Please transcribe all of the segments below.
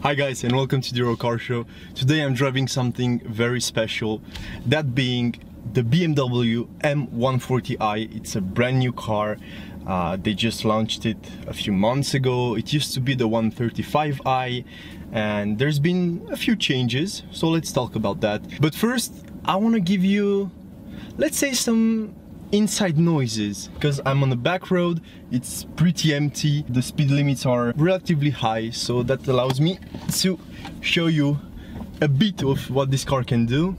Hi guys, and welcome to the Euro Car Show. Today I'm driving something very special, that being the BMW M140i. It's a brand new car. They just launched it a few months ago. It used to be the 135i, and there's been a few changes, so let's talk about that. But first, I want to give you, let's say, some inside noises, because I'm on the back road. It's pretty empty, the speed limits are relatively high, so that allows me to show you a bit of what this car can do.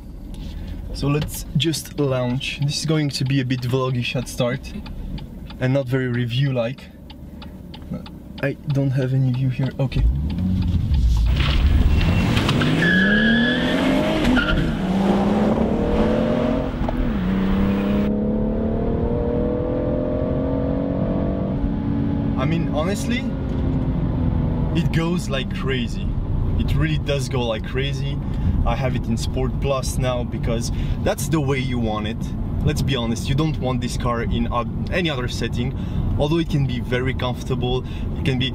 So let's just launch. This is going to be a bit vlogish at start and not very review like. I don't have any view here. Okay. I mean, honestly, it goes like crazy. It really does go like crazy. I have it in Sport Plus now because that's the way you want it. Let's be honest, you don't want this car in any other setting, although it can be very comfortable. It can be,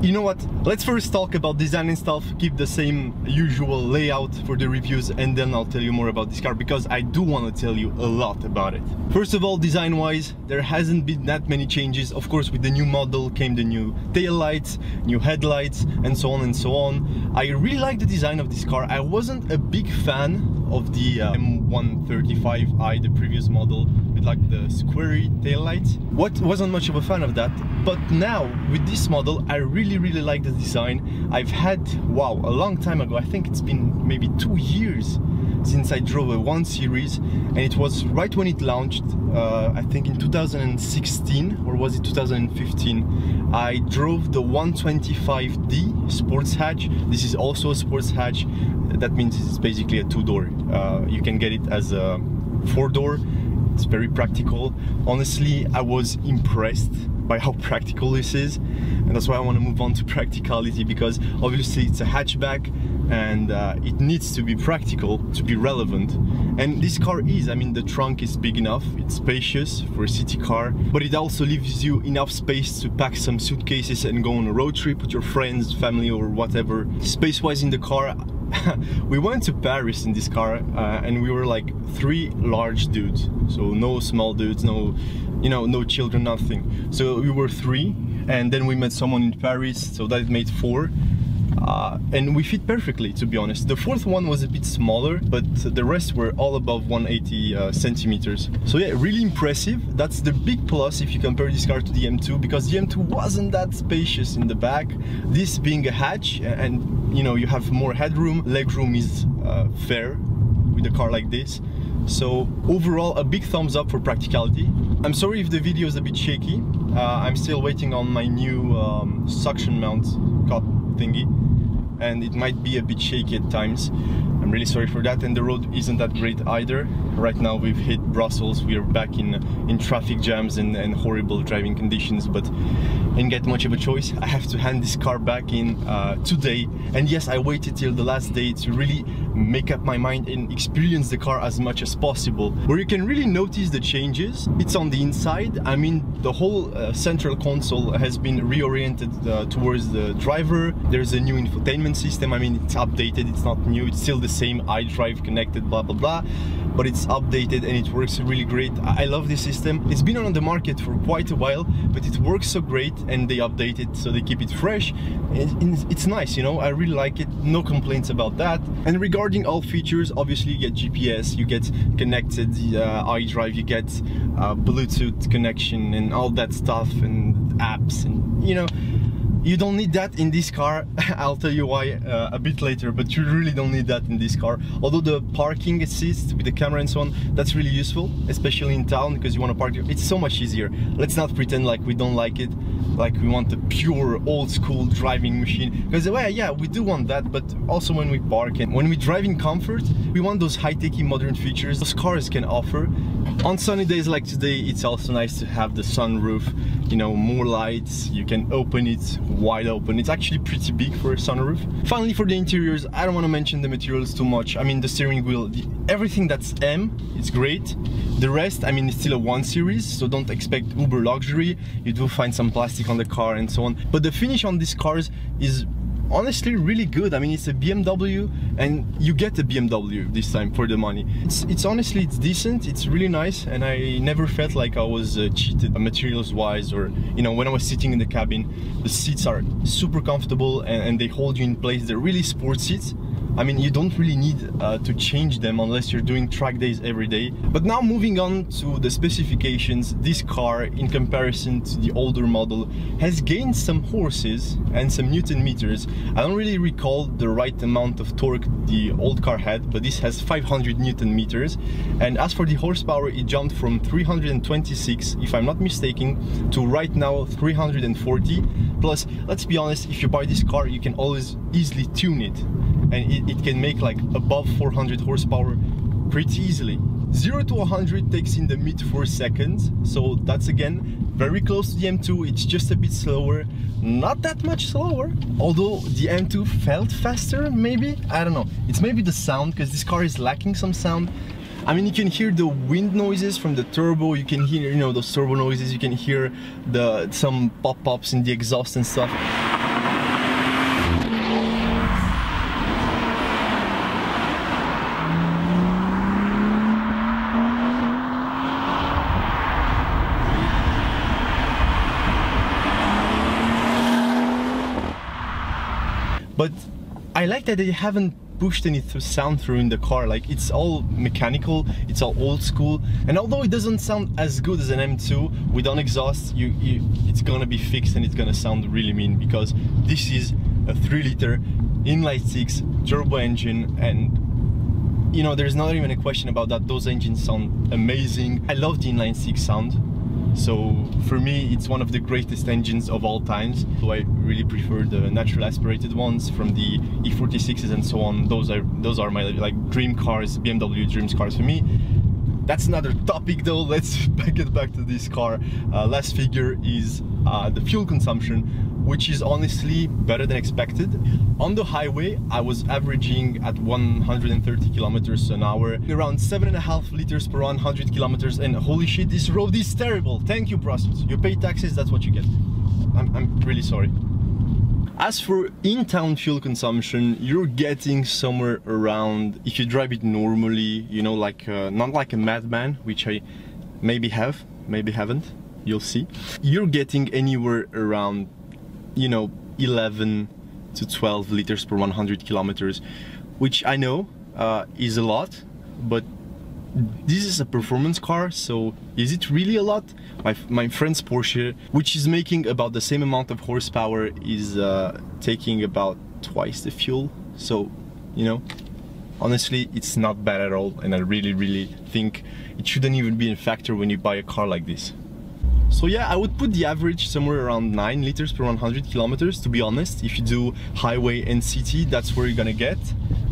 you know what, let's first talk about design and stuff, keep the same usual layout for the reviews, and then I'll tell you more about this car, because I do want to tell you a lot about it. First of all, design wise, there hasn't been that many changes. Of course, with the new model came the new tail lights, new headlights, and so on and so on. I really like the design of this car. I wasn't a big fan of the M135i, the previous model, with like the squarey tail lights. Wasn't much of a fan of that, but now with this model I really like the design. I've had, wow, a long time ago, I think it's been maybe 2 years since I drove a 1 Series, and it was right when it launched, I think in 2016, or was it 2015? I drove the 125D Sportshatch. This is also a Sportshatch. That means it's basically a 2-door. You can get it as a 4-door. It's very practical. Honestly, I was impressed by how practical this is, and that's why I want to move on to practicality, because obviously it's a hatchback and it needs to be practical to be relevant, and this car is. I mean, the trunk is big enough, it's spacious for a city car, but it also leaves you enough space to pack some suitcases and go on a road trip with your friends, family, or whatever. Space wise in the car, we went to Paris in this car, and we were like 3 large dudes, so no small dudes, no, you know, no children, nothing. So we were 3, and then we met someone in Paris, so that made 4, and we fit perfectly, to be honest. The 4th one was a bit smaller, but the rest were all above 180 centimeters. So yeah, really impressive. That's the big plus if you compare this car to the M2, because the M2 wasn't that spacious in the back. This being a hatch, and you know, you have more headroom, legroom is fair with a car like this. So overall, a big thumbs up for practicality. I'm sorry if the video is a bit shaky. I'm still waiting on my new suction mount cup thingy, and it might be a bit shaky at times. I'm really sorry for that, and the road isn't that great either. Right now we've hit Brussels, we are back in traffic jams and horrible driving conditions, but I didn't get much of a choice. I have to hand this car back in today, and yes, I waited till the last day to really make up my mind and experience the car as much as possible. Where you can really notice the changes, it's on the inside. I mean, the whole central console has been reoriented towards the driver. There's a new infotainment system. I mean, it's updated, it's not new, it's still the same iDrive connected, blah blah blah, but it's updated and it works really great. I love this system. It's been on the market for quite a while, but it works so great, and they update it so they keep it fresh. It's nice, you know, I really like it, no complaints about that. And regarding all features, obviously you get GPS, you get connected iDrive, you get Bluetooth connection and all that stuff, and apps, and you know, you don't need that in this car. I'll tell you why a bit later, but you really don't need that in this car. Although the parking assist with the camera and so on, that's really useful, especially in town, because you want to park. It's so much easier. Let's not pretend like we don't like it, like we want a pure old school driving machine, because well, yeah, we do want that, but also when we park and when we drive in comfort, we want those high-techy modern features those cars can offer. On sunny days like today, it's also nice to have the sunroof, you know, more lights, you can open it wide open. It's actually pretty big for a sunroof. Finally, for the interiors, I don't want to mention the materials too much. I mean, the steering wheel, everything that's M is great. The rest, I mean, it's still a 1 Series, so don't expect uber luxury. You do find some plastic on the car and so on, but the finish on these cars is honestly really good. I mean, it's a BMW and you get a BMW this time for the money. It's honestly, it's decent, it's really nice, and I never felt like I was cheated materials wise, or you know, when I was sitting in the cabin, the seats are super comfortable and they hold you in place. They're really sport seats. I mean, you don't really need to change them unless you're doing track days every day. But now moving on to the specifications, this car in comparison to the older model has gained some horses and some Newton meters. I don't really recall the right amount of torque the old car had, but this has 500 Newton meters. And as for the horsepower, it jumped from 326, if I'm not mistaken, to right now 340. Plus, let's be honest, if you buy this car, you can always easily tune it. And it can make like above 400 horsepower pretty easily. 0 to 100 takes in the mid 4 seconds, so that's again very close to the M2. It's just a bit slower, not that much slower, although the M2 felt faster some, I don't know. It's maybe the sound, because this car is lacking some sound. I mean, you can hear the wind noises from the turbo, you can hear, you know, those turbo noises, you can hear some pop-ups in the exhaust and stuff. But I like that they haven't pushed any sound through in the car. Like, it's all mechanical, it's all old school, and although it doesn't sound as good as an M2 without exhaust, it's gonna be fixed and it's gonna sound really mean, because this is a 3-liter inline-six turbo engine, and you know, there's not even a question about that. Those engines sound amazing. I love the inline-six sound. So for me, it's one of the greatest engines of all times. So I really prefer the natural aspirated ones from the E46s and so on. Those are my like dream cars, BMW dreams cars for me. That's another topic though. Let's get back to this car. Last figure is the fuel consumption, which is honestly better than expected. On the highway, I was averaging at 130 kilometers an hour, around 7.5 liters per 100 kilometers, and holy shit, this road is terrible. Thank you, prostitutes. You pay taxes, that's what you get. I'm really sorry. As for in-town fuel consumption, you're getting somewhere around, if you drive it normally, you know, like not like a madman, which I maybe have, maybe haven't, you'll see. You're getting anywhere around, you know, 11 to 12 liters per 100 kilometers, which I know is a lot, but this is a performance car, so is it really a lot? My friend's Porsche, which is making about the same amount of horsepower, is taking about twice the fuel. So, you know, honestly, it's not bad at all, and I really think it shouldn't even be a factor when you buy a car like this. So yeah, I would put the average somewhere around 9 liters per 100 kilometers, to be honest. If you do highway and city, that's where you're gonna get.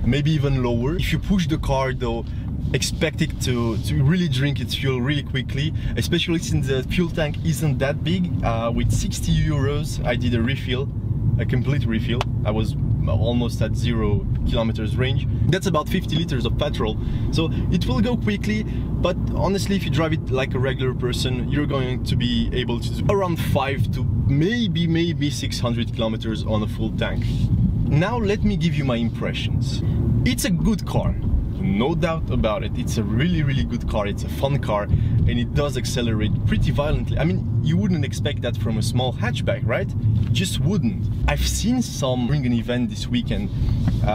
Maybe even lower. If you push the car though, expect it to really drink its fuel really quickly, especially since the fuel tank isn't that big. With 60 euros, I did a refill, a complete refill. I was almost at 0 kilometers range. That's about 50 liters of petrol, so it will go quickly. But honestly, if you drive it like a regular person, you're going to be able to do around 5 to maybe 600 kilometers on a full tank. Now let me give you my impressions. It's a good car, no doubt about it. It's a really good car. It's a fun car, and it does accelerate pretty violently. I mean, you wouldn't expect that from a small hatchback, right? You just wouldn't. I've seen some during an event this weekend,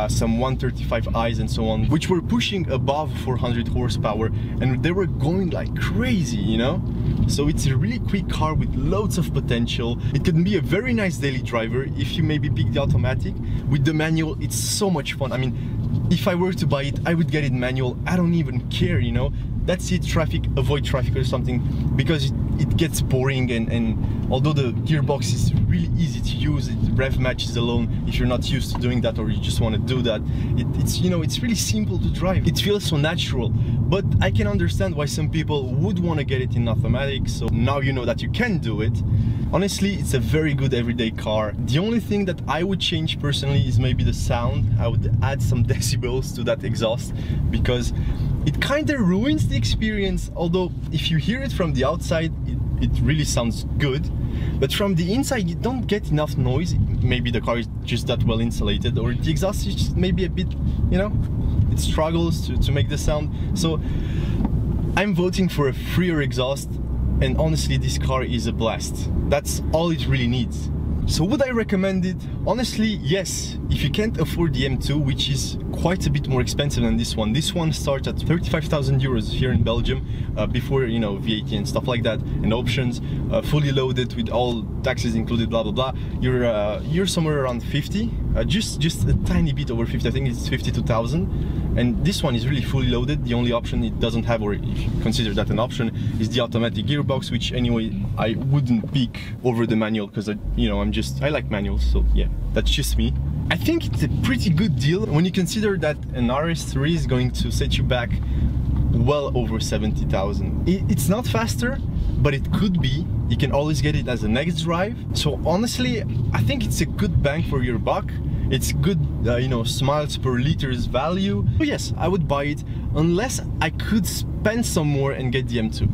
some 135i's and so on, which were pushing above 400 horsepower, and they were going like crazy, you know? So it's a really quick car with loads of potential. It can be a very nice daily driver if you maybe pick the automatic. With the manual, it's so much fun. I mean, if I were to buy it, I would get it manual. I don't even care, you know? That's it, traffic, avoid traffic or something, because it gets boring, and although the gearbox is really easy to use, it rev matches alone if you're not used to doing that or you just want to do that. It's, you know, it's really simple to drive. It feels so natural, but I can understand why some people would want to get it in automatic, so now you know that you can do it. Honestly, it's a very good everyday car. The only thing that I would change personally is maybe the sound. I would add some decibels to that exhaust, because it kind of ruins the experience. Although if you hear it from the outside, it really sounds good, but from the inside you don't get enough noise. Maybe the car is just that well insulated, or the exhaust is just maybe a bit, you know, it struggles to make the sound. So I'm voting for a freer exhaust, and honestly this car is a blast. That's all it really needs. So would I recommend it? Honestly, yes, if you can't afford the M2, which is quite a bit more expensive than this one. This one starts at 35,000 euros here in Belgium, before, you know, VAT and stuff like that, and options, fully loaded with all taxes included, blah blah blah. You're somewhere around 50, just a tiny bit over 50. I think it's 52,000. And this one is really fully loaded. The only option it doesn't have, or if you consider that an option, is the automatic gearbox, which anyway I wouldn't pick over the manual, because I like manuals, so yeah, that's just me. I think it's a pretty good deal when you consider that an RS3 is going to set you back well over 70,000. It's not faster, but it could be. You can always get it as an X drive. So honestly, I think it's a good bang for your buck. It's good, you know, miles per liters value. So yes, I would buy it, unless I could spend some more and get the M2.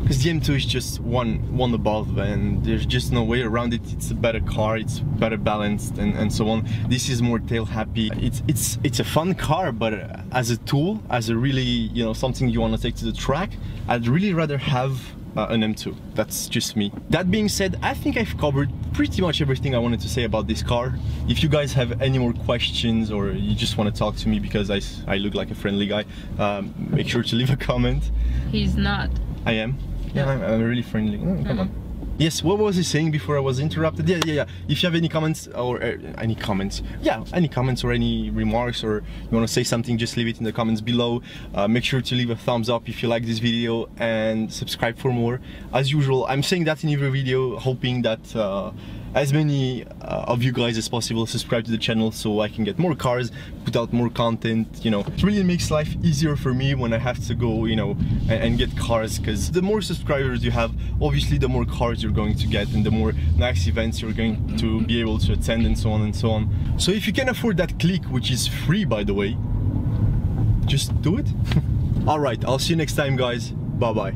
Because the M2 is just one above, and there's just no way around it. It's a better car, it's better balanced, and so on. This is more tail happy. It's a fun car, but as a tool, as a really, you know, something you want to take to the track, I'd really rather have an M2. That's just me. That being said, I think I've covered pretty much everything I wanted to say about this car. If you guys have any more questions, or you just want to talk to me because I look like a friendly guy, make sure to leave a comment. He's not. I am. Yeah, I'm really friendly. Come on. Yes, what was he saying before I was interrupted? Yeah. If you have any comments, or any comments or any remarks, or you want to say something, just leave it in the comments below. Make sure to leave a thumbs up if you like this video, and subscribe for more. As usual, I'm saying that in every video, hoping that as many of you guys as possible subscribe to the channel, so I can get more cars, put out more content. You know, it really makes life easier for me when I have to go, you know, and get cars, because the more subscribers you have, obviously the more cars you're going to get, and the more nice events you're going to be able to attend, and so on and so on. So if you can afford that click, which is free by the way, just do it. All right, I'll see you next time, guys. Bye bye.